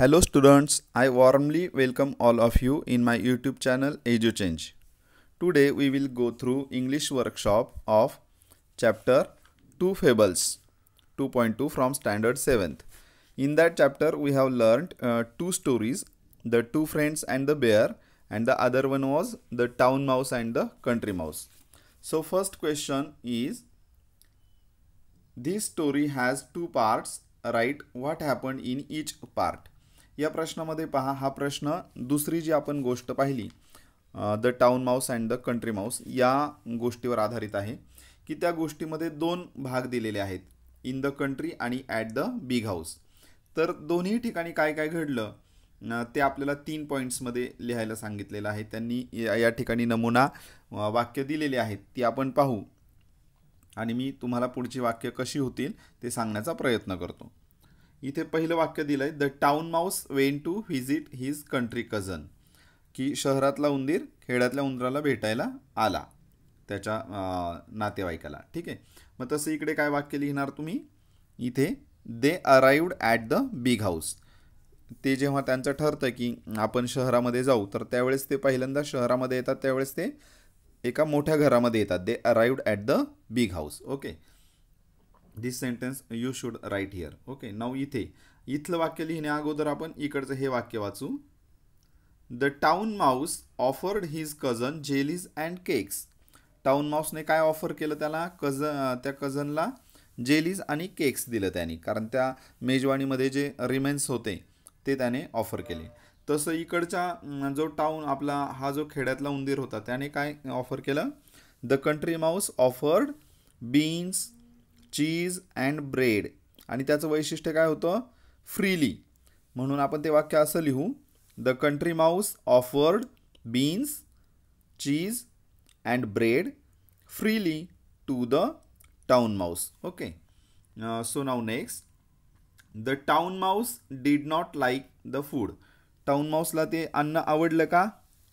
Hello students, I warmly welcome all of you in my YouTube channel EduChange. Today we will go through English workshop of chapter 2 Fables 2.2 from standard 7th. In that chapter we have learned two stories, the two friends and the bear, and the other one was the town mouse and the country mouse. So first question is, this story has two parts. Write what happened in each part. या प्रश्नामध्ये पहा, हा प्रश्न दुसरी जी आपण गोष्ट पाहिली the town Mouse and the country Mouse या गोष्टीवर आधारित आहे की त्या गोष्टीमध्ये दोन भाग दिलेले आहेत, इन द कंट्री आणि ॲट द बिग हाऊस. तर दोन्ही ठिकाणी काय काय घडलं ते आपल्याला 3 पॉईंट्समध्ये लिहायला सांगितलेलं आहे. त्यांनी या ठिकाणी नमुना वाक्य दिलेले आहेत, ती आपण पाहू आणि मी तुम्हाला पुढची वाक्य कशी होतील ते सांगण्याचा प्रयत्न करतो. इथे पहिलं वाक्य दिलं आहे, the town mouse went to visit his country cousin, की शहरातला उंदीर खेड्यातल्या उंदराला भेटायला आला, त्याच्या नातेवाईकाला. ठीक आहे, मग तसं इकडे काय वाक्य लिहिणार तुम्ही, इथे they arrived at the big house. ते जेव्हा त्यांचं ठरतं की आपण शहरामध्ये जाऊ, तर त्यावेळेस ते पहिल्यांदा शहरामध्ये येतात, त्यावेळेस ते एका मोठ्या घरामध्ये येतात. They arrived at the big house. Okay, this sentence you should write here. Okay, now इथलं वाक्य लिहिण्या अगोदर आपण इकडचं हे वाक्य वाचू. The town mouse offered his cousin jellies and cakes. Town माऊसने काय ऑफर केलं त्याला, त्या कझनला जेलीज आणि केक्स दिलं त्याने, कारण त्या मेजवानीमध्ये जे रिमेन्स होते ते त्याने ऑफर केले. तसं इकडच्या जो टाउन आपला हा जो खेड्यातला उंदीर होता त्याने काय ऑफर केलं, the country mouse offered beans, cheese and bread. आणि त्याचं वैशिष्ट्य काय होतं, फ्रीली. म्हणून आपण ते वाक्य असं लिहू, the country mouse offered beans, cheese and bread freely to the town mouse. Okay, so now next, the town mouse did not like the food. Town माऊसला ते अन्न आवडलं का,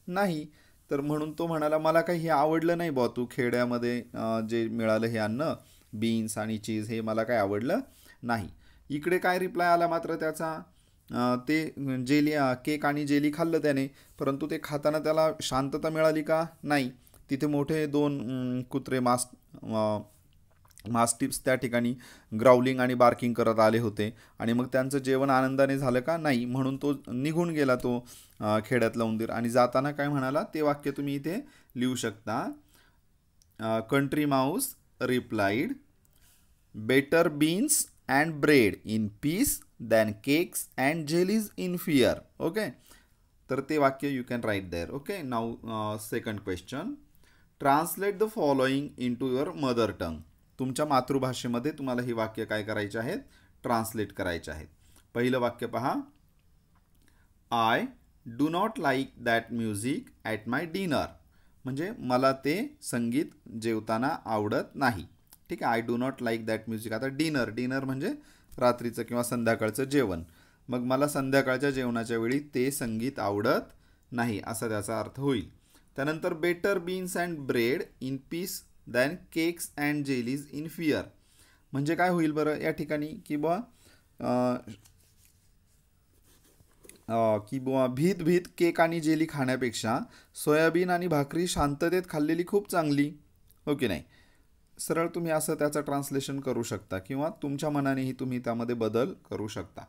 नाही. तर म्हणून तो म्हणाला, मला काही हे आवडलं नाही बुवा, तू खेड्यामध्ये जे मिळालं हे अन्न, बीन्स आणि चीज, हे मला काय आवडलं नाही. इकडे काय रिप्लाय आला मात्र त्याचा, ते जेली केक आणि जेली खाल्लं त्याने, परंतु ते खाताना त्याला शांतता मिळाली का, नाही. तिथे मोठे दोन कुत्रे मास्टिप्स त्या ठिकाणी ग्राउलिंग आणि बार्किंग करत आले होते, आणि मग त्यांचं जेवण आनंदाने झालं का, नाही. म्हणून तो निघून गेला, तो खेड्यातला उंदीर. आणि जाताना काय म्हणाला ते वाक्य तुम्ही इथे लिहू शकता. Country mouse replied, better beans and bread in peace than cakes and jellies in fear. Okay, तर ते वाक्य you can write there. Okay, now second question, translate the following into your mother tongue. तुमच्या मातृभाषेमध्ये तुम्हाला ही वाक्य काय करायचे आहेत, ट्रान्सलेट करायचे आहेत. पहिलं वाक्य पहा, I do not like that music at my dinner. म्हणजे मला ते संगीत जेवताना आवडत नाही. ठीक आहे, I do not like that music. आता डिनर म्हणजे रात्रीचं किंवा संध्याकाळचं जेवण. मग मला संध्याकाळच्या जेवणाच्या वेळी ते संगीत आवडत नाही, असा त्याचा अर्थ होईल. त्यानंतर better beans and bread in peace than cakes and jellies in fear. म्हणजे काय होईल बरं या ठिकाणी, की बुवा भीत केक आणि जेली खाण्यापेक्षा सोयाबीन आणि भाकरी शांततेत खाल्लेली खूप चांगली. हो की नाही. सरळ तुम्ही असं त्याचं ट्रान्सलेशन करू शकता, किंवा तुमच्या मनानेही तुम्ही त्यामध्ये बदल करू शकता.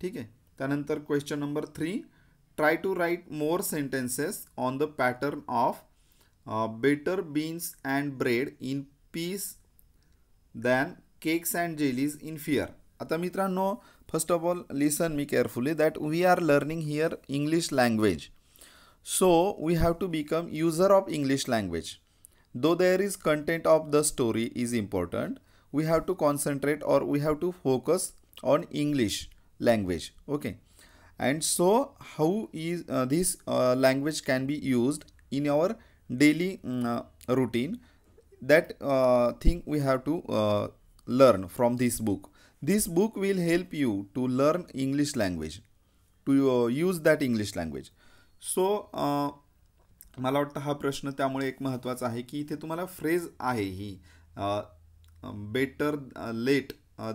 ठीक आहे. त्यानंतर question number 3, try to write more sentences on the pattern of better beans and bread in peace than cakes and jellies in fear. आता मित्रांनो, first of all listen me carefully that we are learning here English language. So we have to become user of English language. Though there is content of the story is important, we have to concentrate or we have to focus on English language. Okay, and so how is this language can be used in our daily routine, that thing we have to learn from this book. This book will help you to learn English language, to use that English language. So मला वाटतं हा प्रश्न त्यामुळे एक महत्त्वाचा आहे, की इथे तुम्हाला फ्रेज आहे ही बेटर लेट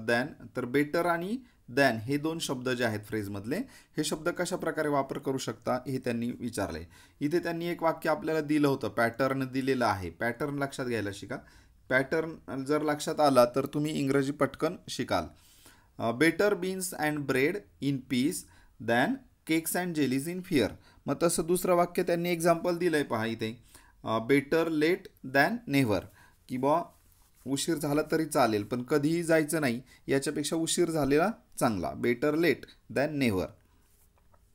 दॅन, तर बेटर आणि दॅन हे दोन शब्द जे आहेत फ्रेजमधले हे शब्द कशा प्रकारे वापर करू शकता हे त्यांनी विचारले. इथे त्यांनी एक वाक्य आपल्याला दिलं होतं, पॅटर्न दिलेलं आहे. पॅटर्न लक्षात घ्यायला शिका. पॅटर्न जर लक्षात आला तर तुम्ही इंग्रजी पटकन शिकाल. Better beans and bread in peace than cakes and jellies in fear. मग तसं दुसरं वाक्य त्यांनी एक्झाम्पल दिलं आहे पहा इथे, बेटर लेट दॅन नेव्हर, की बा उशीर झाला तरी चालेल पण कधीही जायचं नाही, याच्यापेक्षा उशीर झालेला चांगला. Better late than never.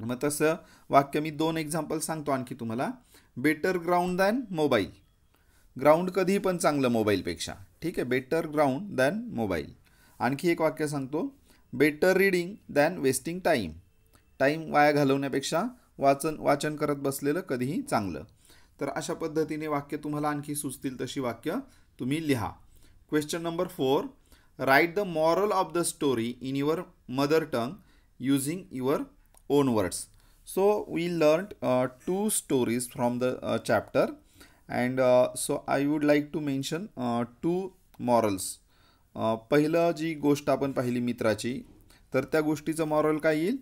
मग तसं वाक्य मी 2 एक्झाम्पल सांगतो आणखी तुम्हाला. Better ground than mobile. Ground कधीही पण चांगलं मोबाईलपेक्षा. ठीक आहे, बेटर ग्राउंड दॅन मोबाईल. आणखी एक वाक्य सांगतो, better reading than wasting time. Time वाया घालवण्यापेक्षा वाचन करत बसलेलं कधीही चांगलं. तर अशा पद्धतीने वाक्य तुम्हाला आणखी सुचतील तशी वाक्य तुम्ही लिहा. Question number 4, write the moral of the story in your mother tongue using your own words. So we learn 2 stories from the chapter and so I would like to mention 2 morals. पहिलं जी गोष्ट आपण पाहिली मित्राची, तर त्या गोष्टीचं moral काय येईल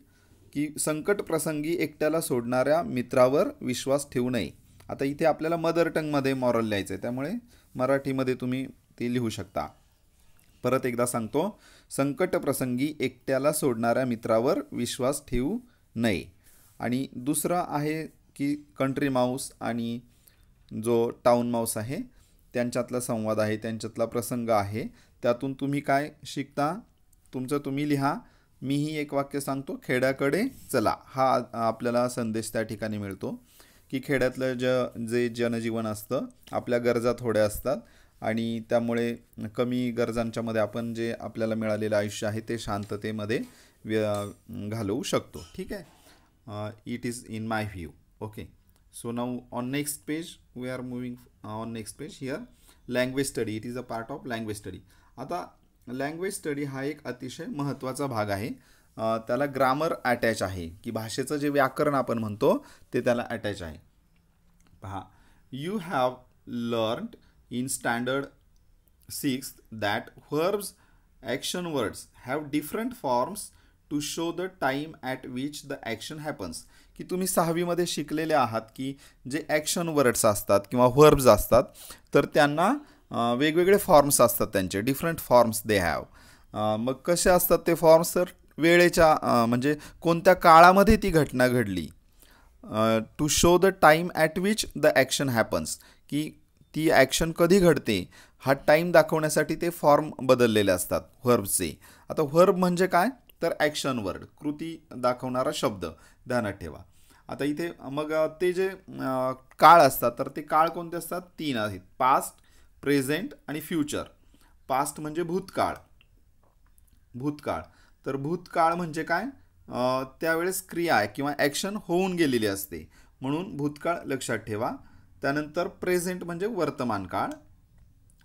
की संकट प्रसंगी एकट्याला सोडणाऱ्या मित्रावर विश्वास ठेवू नये. आता इथे आपल्याला मदर टंगमध्ये मॉरल लिहायचं आहे, त्यामुळे मराठीमध्ये तुम्ही ते लिहू शकता. परत एकदा सांगतो, संकट प्रसंगी एकट्याला सोडणाऱ्या मित्रावर विश्वास ठेवू नये. आणि दुसरं आहे की कंट्री माऊस आणि जो टाउन माऊस आहे त्यांच्यातला संवाद आहे, त्यांच्यातला प्रसंग आहे. त्यातून तुम्ही काय शिकता तुमचं तुम्ही लिहा. मीही एक वाक्य सांगतो, खेड्याकडे चला. हा आपल्याला संदेश त्या ठिकाणी मिळतो की खेड्यातलं जे जनजीवन असतं, आपल्या गरजा थोड्या असतात आणि त्यामुळे कमी गरजांच्यामध्ये आपण जे आपल्याला मिळालेलं आयुष्य आहे ते शांततेमध्ये घालवू शकतो. ठीक आहे, it is in my view. Okay, so now on next page we are moving on next page. Here language study, it is a part of language study. आता लँग्वेज स्टडी हा एक अतिशय महत्त्वाचा भाग आहे. त्याला ग्रामर अटॅच आहे, की भाषेचं जे व्याकरण आपण म्हणतो ते त्याला अटॅच आहे. पहा, you have learned in standard 6 that verbs, action words have different forms to show the time at which the action happens. की तुम्ही 6वी मध्ये शिकलेले आहात की जे ॲक्शन वर्ड्स असतात किंवा व्हर्ब्स असतात तर त्यांना वेगवेगळे फॉर्म्स असतात, त्यांचे डिफरंट फॉर्म्स दे हॅव. मग कसे असतात ते फॉर्म्स? तर वेळेच्या म्हणजे कोणत्या काळामध्ये ती घटना घडली. To show the time at which the action happens, की ती ॲक्शन कधी घडते हा टाईम दाखवण्यासाठी ते फॉर्म बदललेले असतात व्हर्बचे. आता व्हर्ब म्हणजे काय, तर ॲक्शन वर्ड, कृती दाखवणारा शब्द, ध्यानात ठेवा. आता इथे मग ते जे काळ असतात तर ते काळ कोणते असतात? 3 आहेत, पास्ट, प्रेझेंट आणि फ्युचर. पास्ट म्हणजे भूतकाळ. भूतकाळ, तर भूतकाळ म्हणजे काय, त्यावेळेस क्रिया किंवा ॲक्शन होऊन गेलेली असते, म्हणून भूतकाळ लक्षात ठेवा. त्यानंतर प्रेझेंट म्हणजे वर्तमान काळ.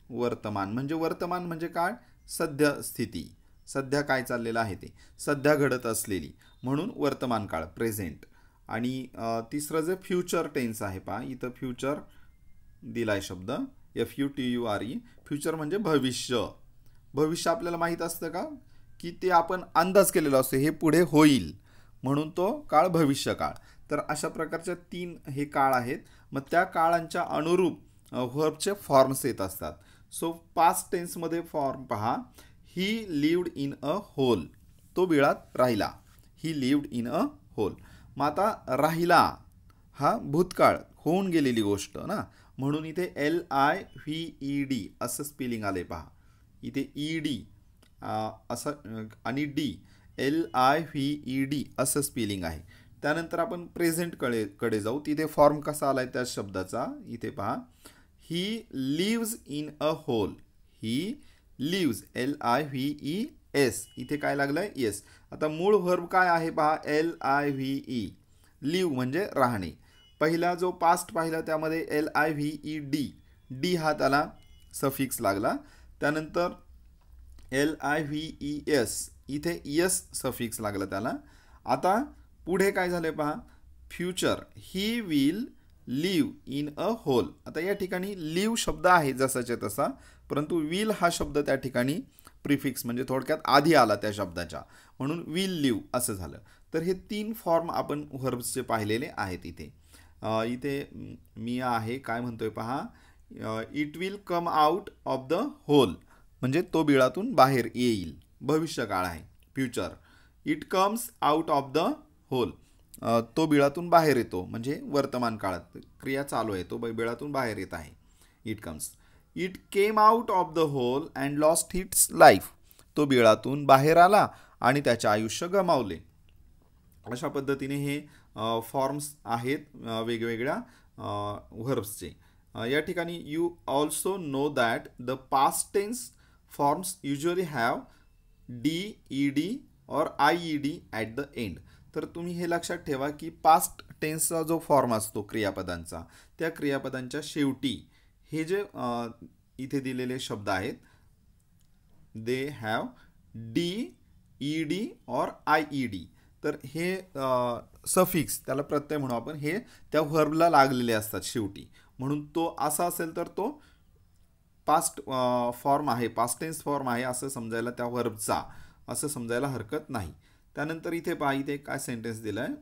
वर्तमान म्हणजे काय, सध्या स्थिती, सध्या काय चाललेलं आहे ते, सध्या घडत असलेली, म्हणून वर्तमान काळ प्रेझेंट. आणि तिसरं जे फ्युचर टेन्स आहे पहा, इथं फ्युचर दिलाय शब्द FUTURE. फ्युचर म्हणजे भविष्य. भविष्य आपल्याला माहीत असतं का, की ते आपण अंदाज केलेला असतो, हे पुढे होईल, म्हणून तो काळ भविष्यकाळ. तर अशा प्रकारच्या 3 हे काळ आहेत. मग त्या काळांच्या अनुरूप व्हर्बचे फॉर्म्स येत असतात. सो पास्ट टेन्समध्ये फॉर्म पहा, ही लिव्ड इन अ होल, तो बिळात राहिला. ही लिव्ड इन अ होल. मग आता राहिला हा भूतकाळ, होऊन गेलेली गोष्ट ना, म्हणून इथे LIVED असं स्पेलिंग आले पहा. इथे ED असं आणि D, LIVED असं स्पेलिंग आहे. त्यानंतर आपण प्रेझेंटकडे जाऊ. तिथे फॉर्म कसा आलाय त्या शब्दाचा, इथे पहा, he lives in a hole. He lives, LIVES, इथे काय लागलंय, येस. आता मूळ व्हर्ब काय आहे पहा, LIVE. लिव्ह म्हणजे राहणे. पहिला जो पास्ट पाहिला त्यामध्ये LIVED, डी हा त्याला सफिक्स लागला. त्यानंतर LIVES, इथे यस सफिक्स लागला त्याला. आता पुढे काय झाले पहा, future, he will live in a hole. आता या ठिकाणी लिव्ह शब्द आहे जसाच्या तसा, परंतु विल हा शब्द त्या ठिकाणी प्रिफिक्स म्हणजे थोडक्यात आधी आला त्या शब्दाच्या, म्हणून विल लिव्ह असं झालं. तर हे 3 फॉर्म आपण व्हर्ब्सचे पाहिलेले आहेत इथे. इथे मी आहे काय म्हणतोय पहा, it will come out of the hole म्हणजे तो बिळातून बाहेर येईल, भविष्यकाळ आहे future. It comes out of the hole, तो बिळातून बाहेर येतो म्हणजे वर्तमान काळात क्रिया चालू आहे, तो बिळातून बाहेर येत आहे. It comes. It came out of the hole and lost its life, तो बिळातून बाहेर आला आणि त्याचे आयुष्य गमावले. अशा पद्धतीने हे फॉर्म्स आहेत वेगवेगळ्या व्हर्ब्सचे. या ठिकाणी you also know that the past tense forms usually have D, E D or I E D at the end. तर तुम्ही हे लक्षात ठेवा की पास्ट टेन्सचा जो फॉर्म असतो क्रियापदांचा, त्या क्रियापदांच्या शेवटी हे जे इथे दिलेले शब्द आहेत they have D, E D or I E D. तर हे सफिक्स, त्याला प्रत्यय म्हणू आपण, हे त्या व्हर्बला लागलेले असतात शेवटी, म्हणून तो असा असेल तर तो पास्ट फॉर्म आहे, पास्ट टेन्स फॉर्म आहे असं समजायला, त्या व्हर्बचा असं समजायला हरकत नाही. त्यानंतर इथे पहा, इथे काय सेंटेन्स दिलं आहे,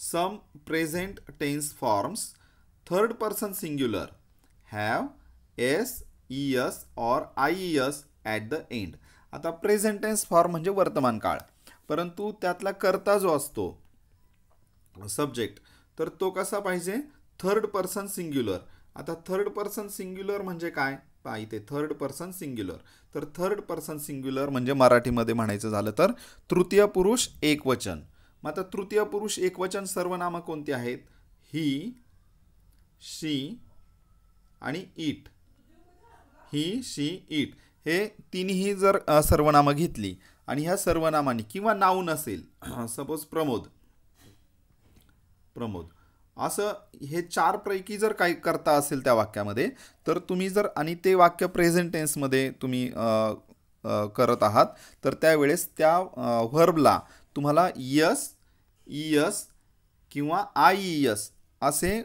some present tense forms third person singular have S, E S or I E S at the end. आता प्रेझेंट टेन्स फॉर्म म्हणजे वर्तमान काळ, परंतु त्यातला कर्ता जो असतो सब्जेक्ट, तर तो कसा पाहिजे, थर्ड पर्सन सिंग्युलर. आता थर्ड पर्सन सिंग्युलर म्हणजे काय पहा इथे, थर्ड पर्सन सिंग्युलर. तर थर्ड पर्सन सिंग्युलर म्हणजे मराठीमध्ये म्हणायचं झालं तर तृतीय पुरुष एकवचन. मग आता तृतीय पुरुष एकवचन सर्वनामं कोणती आहेत, ही, शी आणि इट. ही, शी, इट हे तिन्ही जर सर्वनामं घेतली आणि ह्या सर्वनामांनी किंवा नाऊन असेल, सपोज प्रमोद, प्रमोद असं हे 4 पैकी जर काही करता असेल त्या वाक्यामध्ये, तर तुम्ही जर आणि ते वाक्य प्रेझेंट टेन्समध्ये तुम्ही करत आहात, तर त्यावेळेस त्या व्हर्बला तुम्हाला यस, ई एस किंवा आय ई एस असे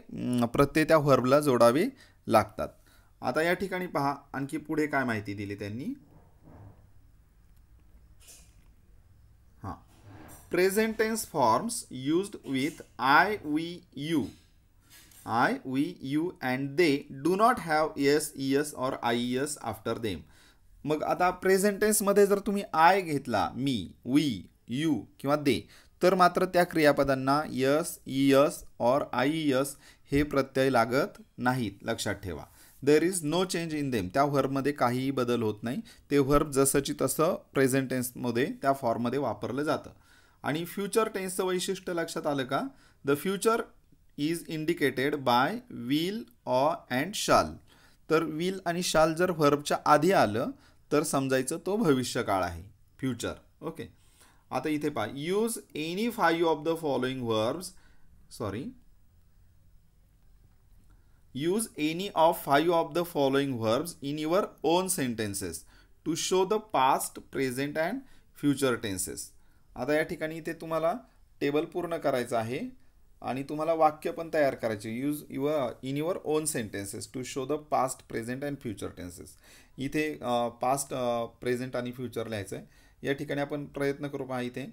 प्रत्यय त्या व्हर्बला जोडावे लागतात. आता या ठिकाणी पहा आणखी पुढे काय माहिती दिली त्यांनी. हां, present tense forms used with I, we, you, I, we, you and they do not have yes, es or ies after them. मग आता प्रेझेंट टेन्समध्ये जर तुम्ही आय घेतला, मी, वी, यू किंवा दे, तर मात्र त्या क्रियापदांना यस, इयस और आयईएस हे प्रत्यय लागत नाहीत, लक्षात ठेवा. There is no change in them, त्या व्हर्बमध्ये काहीही बदल होत नाही, ते व्हर्ब जसंची तसं प्रेझेंट टेन्समध्ये त्या फॉर्ममध्ये वापरलं जातं. आणि फ्युचर टेन्सचं वैशिष्ट्य लक्षात आलं का, the future is indicated by will, or and shall. तर विल आणि शाल जर व्हर्बच्या आधी आलं तर समजायचं तो भविष्यकाळ आहे, फ्युचर. ओके, आता इथे पहा, use any 5 of the following verbs, use any of 5 of the following verbs in your own sentences to show the past, present and future tenses. आता या ठिकाणी इथे तुम्हाला टेबल पूर्ण करायचं आहे आणि तुम्हाला वाक्य पण तयार करायचे. Use in your own sentences to show the past, present and future tenses. इथे पास्ट, प्रेझेंट आणि फ्युचर लिहायचं आहे. या ठिकाणी आपण प्रयत्न करू. पहा इथे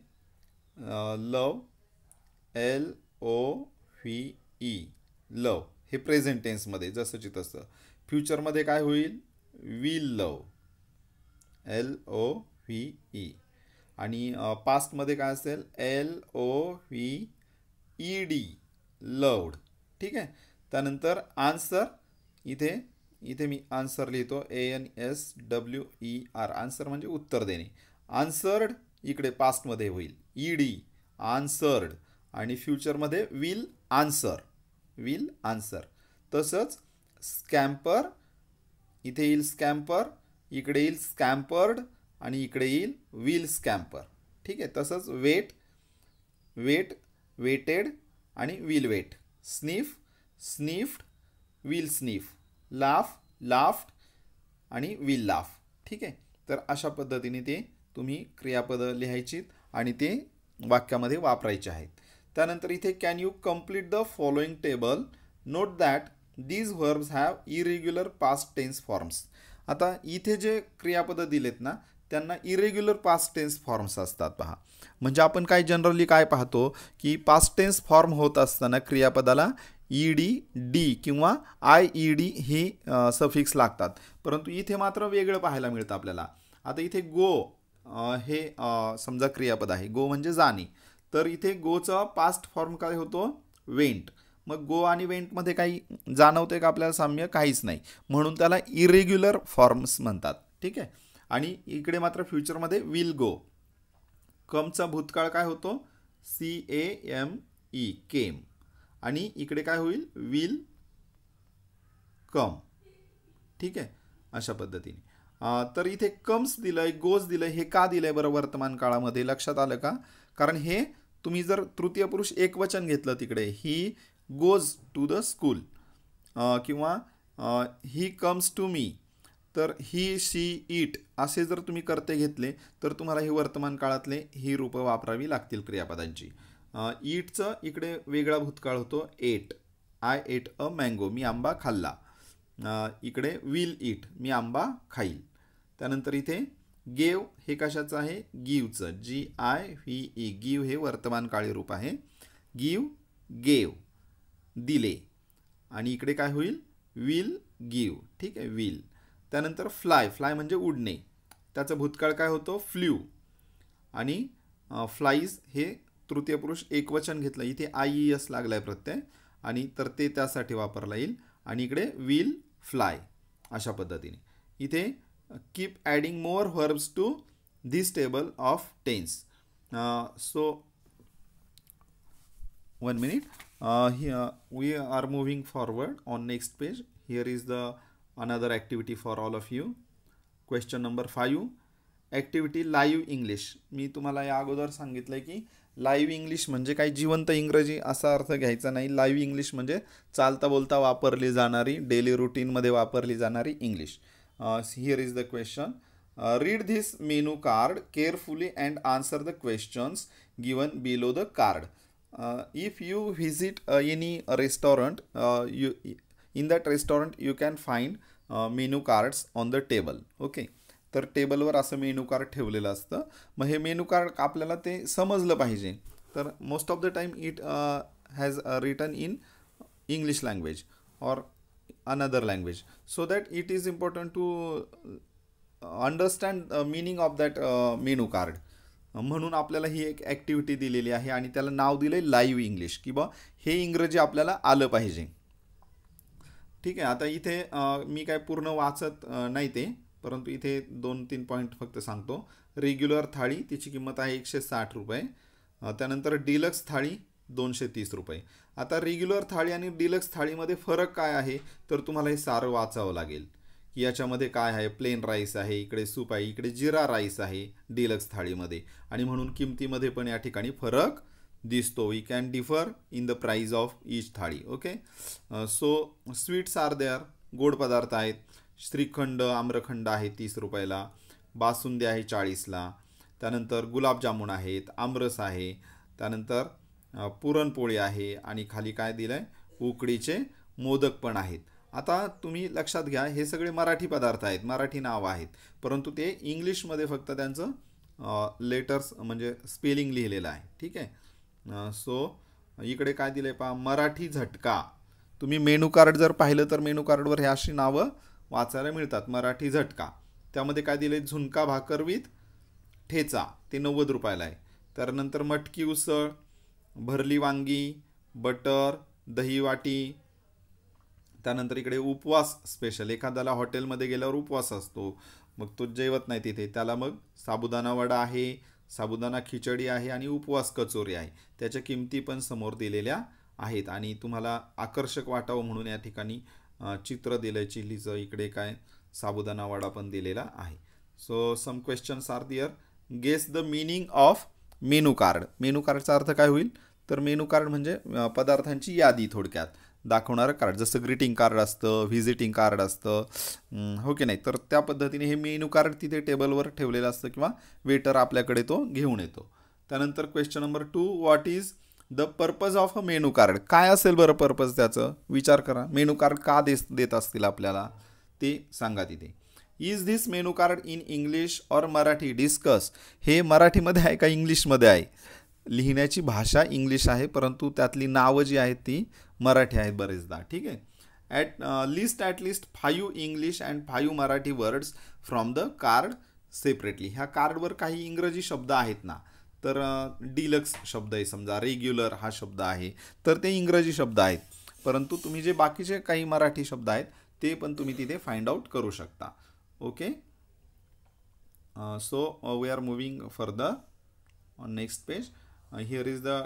love, L O V E, love हे प्रेझेंट टेन्समध्ये जसंची तसं. फ्युचरमध्ये काय होईल, will love, L O V E. आणि पास्टमध्ये काय असेल, L O V E D, loved. ठीक आहे. त्यानंतर आन्सर, इथे मी आन्सर लिहितो, ANSWER, आन्सर म्हणजे उत्तर देणे. आन्सर्ड इकडे पास्टमध्ये होईल, ED, आन्सर्ड. आणि फ्युचरमध्ये विल आन्सर, विल आन्सर. तसंच स्कॅम्पर, इथे येईल स्कॅम्पर, इकडे येईल स्कॅम्पर्ड आणि इकडे येईल विल स्कॅम्पर. ठीक आहे. तसंच वेट, वेट, वेटेड आणि will wait. Sniff, sniffed, will sniff. Laugh, laughed आणि विल लाफ. ठीक आहे. तर अशा पद्धतीने ते तुम्ही क्रियापदं लिहायची आणि ते वाक्यामध्ये वापरायचे आहेत. त्यानंतर इथे can you complete the following table, note that these verbs have irregular past tense forms. आता इथे जे क्रियापद दिलेत ना त्यांना इरेग्युलर पास्ट टेन्स फॉर्म्स असतात पहा. म्हणजे आपण काय जनरली काय पाहतो की पास्ट टेन्स फॉर्म होत असताना क्रियापदाला ईडी डी किंवा I E D he suffix लागतात, परंतु इथे मात्र वेगळं पाहायला मिळतं आपल्याला. आता इथे गो हे समजा क्रियापद आहे, गो म्हणजे जाणे, तर इथे गोचा पास्ट फॉर्म काय होतो वेंट. मग गो आणि वेंटमध्ये काही जाणवते का आपल्याला साम्य? काहीच नाही, म्हणून त्याला इरेग्युलर फॉर्म्स म्हणतात. ठीक आहे. आणि इकडे मात्र फ्युचरमध्ये विल गो. कमचा भूतकाळ काय होतो CAME केम, आणि इकडे काय होईल विल कम. ठीक आहे, अशा पद्धतीने. तर इथे कम्स दिलंय, गोज दिलंय. हे का दिलंय बरं वर्तमान काळामध्ये? लक्षात आलं का? कारण हे तुम्ही जर तृतीय पुरुष एकवचन घेतलं तिकडे he goes to the school किंवा ही कम्स टू मी, तर ही शी इट असे जर तुम्ही करते घेतले तर तुम्हाला ही वर्तमान काळातले ही रूपं वापरावी लागतील क्रियापदांची. ईटचं इकडे वेगळा भूतकाळ होतो ate, I ate a mango, मी आंबा खाल्ला. इकडे विल इट, मी आंबा खाईल. त्यानंतर इथे गेव हे कशाचं आहे? गिवचं, GIVE, गिव हे वर्तमान काळी रूप आहे. गिव गेव, दिले. आणि इकडे काय होईल विल गिव. ठीक आहे, विल. त्यानंतर फ्लाय, फ्लाय म्हणजे उडणे, त्याचा भूतकाळ काय होतो फ्ल्यू. आणि फ्लाईज हे तृतीय पुरुष एकवचन घेतलं, इथे IES लागलाय प्रत्यय, आणि तर ते त्यासाठी वापरला येईल. आणि इकडे विल फ्लाय अशा पद्धतीने. इथे keep adding more verbs to this table of tense. So 1 minute. Here we are moving forward on next page. Here is the another activity for all of you. Question number 5. Activity live English. मी तुम्हाला या अगोदर सांगितलं की live English म्हणजे काही जिवंत इंग्रजी असा अर्थ घ्यायचा नाही. लाईव्ह इंग्लिश म्हणजे चालता बोलता वापरली जाणारी, डेली रुटीनमध्ये वापरली जाणारी English. Here is the question. Read this menu card carefully and answer the questions given below the card. If you visit any restaurant, in that restaurant you can find menu cards on the table. Okay. तर टेबलवर असं menu card ठेवलेलं असतं. मग हे menu card आपल्याला ते समजलं पाहिजे. तर most of the time it has written in English language or another language, so that it is important to understand meaning of that menu card. म्हणून आपल्याला ही एक ॲक्टिव्हिटी दिलेली आहे आणि त्याला नाव दिलं आहे लाईव्ह इंग्लिश, की बा हे इंग्रजी आपल्याला आलं पाहिजे. ठीक आहे. आता इथे मी काय पूर्ण वाचत नाही ते, परंतु इथे 2-3 पॉईंट फक्त सांगतो. रेग्युलर थाळी तिची किंमत आहे 160 रुपये. त्यानंतर डिलक्स थाळी 230 रुपये. आता रेग्युलर थाळी आणि डिलक्स थाळीमध्ये फरक काय आहे तर तुम्हाला हे सारं वाचावं लागेल की याच्यामध्ये काय आहे. प्लेन राईस आहे, इकडे सूप आहे, इकडे जिरा राईस आहे डिलक्स थाळीमध्ये, आणि म्हणून किमतीमध्ये पण या ठिकाणी फरक दिसतो. We can differ in the price of each thali. Okay. So sweets are there, गोड पदार्थ आहेत. श्रीखंड, आम्रखंड आहे 30 रुपयाला, बासुंदी आहे 40ला. त्यानंतर गुलाबजामुन आहेत, आमरस आहे, त्यानंतर पुरणपोळी आहे, आणि खाली काय दिलं आहे उकडीचे मोदक पण आहेत. आता तुम्ही लक्षात घ्या हे सगळे मराठी पदार्थ आहेत, मराठी नाव आहेत, परंतु ते इंग्लिशमध्ये फक्त त्यांचं लेटर्स म्हणजे स्पेलिंग लिहिलेलं आहे. ठीक आहे. सो इकडे काय दिलं आहे पहा, मराठी झटका. तुम्ही मेनू कार्ड जर पाहिलं तर मेनू कार्डवर हे अशी नावं वाचायला मिळतात. मराठी झटका. त्यामध्ये काय दिलं आहे, झुणका भाकर विथ ठेचा, ते 90 रुपयाला आहे. त्यानंतर मटकी उसळ, भरली वांगी, बटर, दही वाटी. त्यानंतर इकडे उपवास स्पेशल, एखाद्याला हॉटेलमध्ये गेल्यावर उपवास असतो, मग तो जेवत नाही तिथे, त्याला मग साबुदाणा वडा आहे, साबुदाणा खिचडी आहे आणि उपवास कचोरी आहे. त्याच्या किमती पण समोर दिलेल्या आहेत. आणि तुम्हाला आकर्षक वाटावं म्हणून या ठिकाणी चित्र दिलं चिल्लीचं. इकडे काय साबुदाणा वडा पण दिलेला आहे. So some questions are there. Guess the meaning of menu card. Menu कार्डचा अर्थ काय होईल तर मेनू कार्ड म्हणजे पदार्थांची यादी थोडक्यात दाखवणारं कार्ड, जसं ग्रीटिंग कार्ड असतं, व्हिजिटिंग कार्ड असतं, हो की नाही. तर त्या पद्धतीने हे मेनू कार्ड तिथे टेबलवर ठेवलेलं असतं किंवा वेटर आपल्याकडे तो घेऊन येतो. त्यानंतर question number 2, what is the purpose of a menu card. काय असेल बरं पर्पज त्याचं, विचार करा. मेनू कार्ड का देत असतील आपल्याला ते सांगा तिथे. Is this menu card in English और मराठी डिस्कस. हे मराठीमध्ये आहे का इंग्लिशमध्ये आहे? लिहिण्याची भाषा इंग्लिश आहे, परंतु त्यातली नावं जी आहेत ती मराठी आहेत बरेचदा. ठीक आहे. At least 5 English and 5 Marathi words from the card separately. ह्या कार्डवर काही इंग्रजी शब्द आहेत ना, तर डिलक्स शब्द आहे, समजा रेग्युलर हा शब्द आहे, तर ते इंग्रजी शब्द आहेत, परंतु तुम्ही जे बाकीचे काही मराठी शब्द आहेत ते पण तुम्ही तिथे फाइंड आउट करू शकता. Okay. So we are moving further on next page. Here is the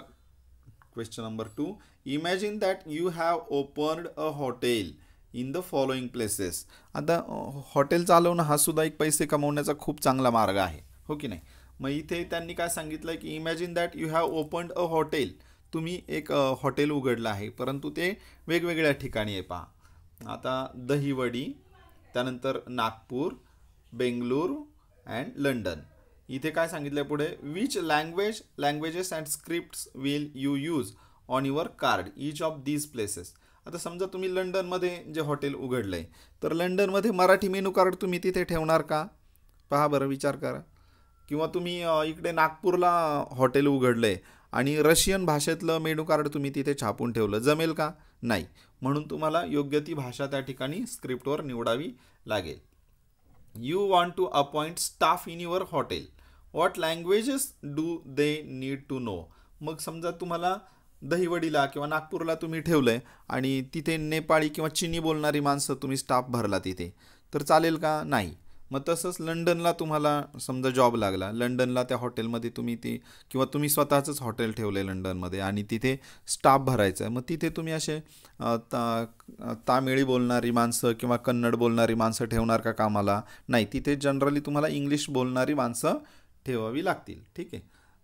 question number 2. Imagine that you have opened a hotel in the following places. आता हॉटेल चालवणं हा सुद्धा एक पैसे कमवण्याचा खूप चांगला मार्ग आहे, हो की नाही? मग इथे त्यांनी काय सांगितलं की imagine that you have opened a hotel. तुम्ही एक हॉटेल उघडलं आहे, परंतु ते वेगवेगळ्या ठिकाणी आहे. पहा आता दहिवडी, त्यानंतर नागपूर, बेंगळूर अँड लंडन. इथे काय सांगितलं पुढे, which languages and scripts will you use on your card each of these places. आता समजा तुम्ही लंडनमध्ये जे हॉटेल उघडलं आहे, तर लंडनमध्ये मराठी मेनू कार्ड तुम्ही तिथे ठेवणार का? पहा बरं, विचार करा. किंवा तुम्ही इकडे नागपूरला हॉटेल उघडलं आहे आणि रशियन भाषेतलं मेनू कार्ड तुम्ही तिथे छापून ठेवलं, जमेल का? नाही. म्हणून तुम्हाला योग्य ती भाषा त्या ठिकाणी स्क्रिप्टवर निवडावी लागेल. You want to appoint staff in your hotel. What languages do they need to know. मग समजा तुम्हाला दहिवडीला किंवा नागपूरला तुम्ही ठेवलं आहे आणि तिथे नेपाळी किंवा चिनी बोलणारी माणसं तुम्ही स्टाफ भरला तिथे, तर चालेल का? नाही. मग तसंच लंडनला तुम्हाला समजा जॉब लागला, लंडनला त्या हॉटेलमध्ये तुम्ही किंवा तुम्ही स्वतःचंच हॉटेल ठेवलं आहे लंडनमध्ये आणि तिथे स्टाफ भरायचं आहे, मग तिथे तुम्ही असे तामिळी बोलणारी माणसं किंवा कन्नड बोलणारी माणसं ठेवणार का कामाला? नाही. तिथे जनरली तुम्हाला इंग्लिश बोलणारी माणसं ठेवावी लागतील. ठीक आहे.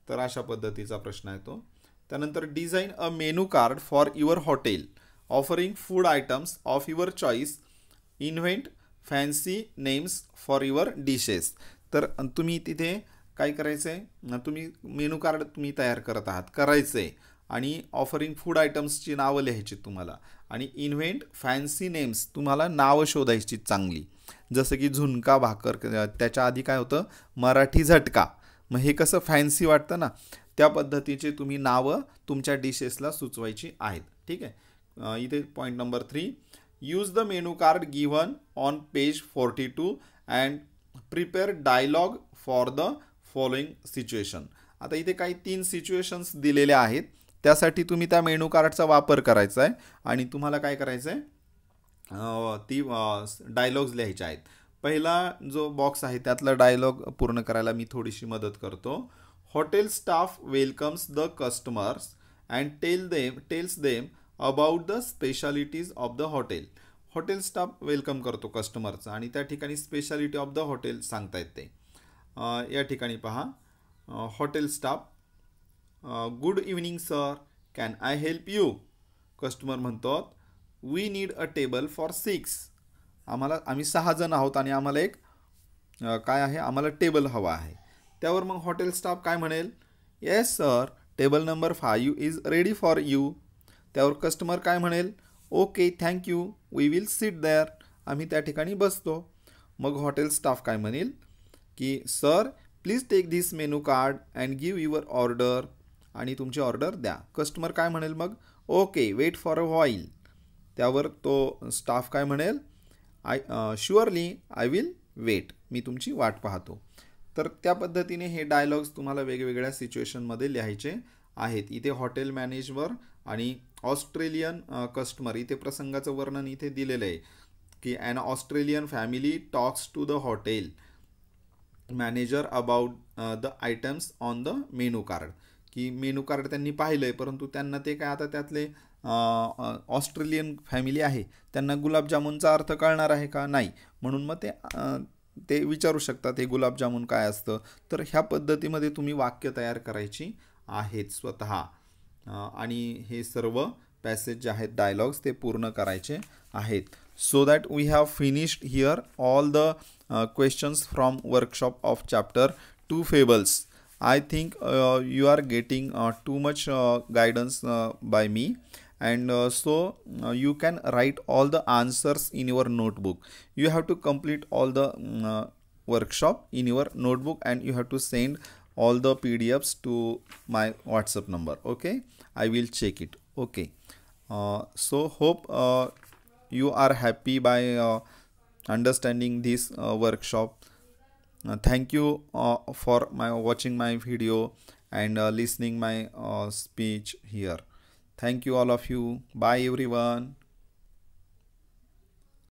तर अशा पद्धतीचा प्रश्न आहे तो. त्यानंतर design a menu card for your hotel offering food items of your choice. Invent fancy names for your dishes. तर तुम्ही तिथे काय करायचं आहे, तुम्ही मेनू कार्ड तुम्ही तयार करत आहात, करायचं आहे, आणि ऑफरिंग फूड आयटम्सची नावं लिहायची तुम्हाला, आणि इन्व्हेंट फॅन्सी नेम्स, तुम्हाला नावं शोधायची चांगली, जसं की झुणका भाकर. त्याच्या आधी काय होतं, मराठी झटका. मग हे कसं फॅन्सी वाटतं ना, त्या पद्धतीचे तुम्ही नावं तुमच्या डिशेसला सुचवायची आहेत. ठीक आहे. इथे point number 3, use the menu card given on page 42 and prepare dialogue for the following situation. आता इथे काही 3 सिच्युएशन्स दिलेल्या आहेत, त्यासाठी तुम्ही त्या मेनू कार्डचा वापर करायचा आहे आणि तुम्हाला काय करायचं आहे, ती डायलॉग्स लिहायचे आहेत. पहिला जो बॉक्स आहे त्यातला डायलॉग पूर्ण करायला मी थोडीशी मदत करतो. Hotel staff welcomes the customers and tells them about the specialities of the hotel. Hotel staff welcome करतो कस्टमरचा आणि त्या ठिकाणी स्पेशालिटी ऑफ द हॉटेल सांगता येते. या ठिकाणी पहा, hotel staff, good evening sir, can I help you. Customer म्हणतो, we need a table for 6. आम्ही 6 जण आहोत आणि आम्हाला एक काय आहे, आम्हाला टेबल हवा आहे. त्यावर मग हॉटेल स्टाफ काय म्हणेल, yes sir, table number 5 is ready for you. त्यावर कस्टमर काय म्हणेल, okay thank you, we will sit there. आम्ही त्या ठिकाणी बसतो. मग हॉटेल स्टाफ काय म्हणेल की sir please take this menu card and give your order, आणि तुमची ऑर्डर द्या. कस्टमर काय म्हणेल मग, okay wait for a while. त्यावर तो स्टाफ काय म्हणेल, शुअरली आय विल वेट, मी तुमची वाट पाहतो. तर त्या पद्धतीने हे डायलॉग्स तुम्हाला वेगवेगळ्या सिच्युएशनमध्ये लिहायचे आहेत. इथे हॉटेल मॅनेजर आणि ऑस्ट्रेलियन कस्टमर, इथे प्रसंगाचं वर्णन इथे दिलेलं आहे की an Australian family talks to the hotel manager about the items on the menu card. की मेनू कार्ड त्यांनी पाहिलं आहे, परंतु त्यांना ते काय, आता त्यातले ऑस्ट्रेलियन फॅमिली आहे, त्यांना गुलाबजामुनचा अर्थ कळणार आहे का? नाही. म्हणून मग ते विचारू शकतात हे गुलाबजामुन काय असतं. तर ह्या पद्धतीमध्ये तुम्ही वाक्य तयार करायची आहेत स्वतः, आणि हे सर्व पॅसेज जे आहेत डायलॉग्स ते पूर्ण करायचे आहेत. So that we have finished here all the questions from workshop of chapter 2 fables. I think you are getting too much guidance by me, and you can write all the answers in your notebook. You have to complete all the workshop in your notebook, and you have to send all the PDFs to my WhatsApp number. Okay, I will check it. Okay, so hope you are happy by understanding this workshop. Thank you for my watching my video and listening my speech here. Thank you all of you. Bye everyone.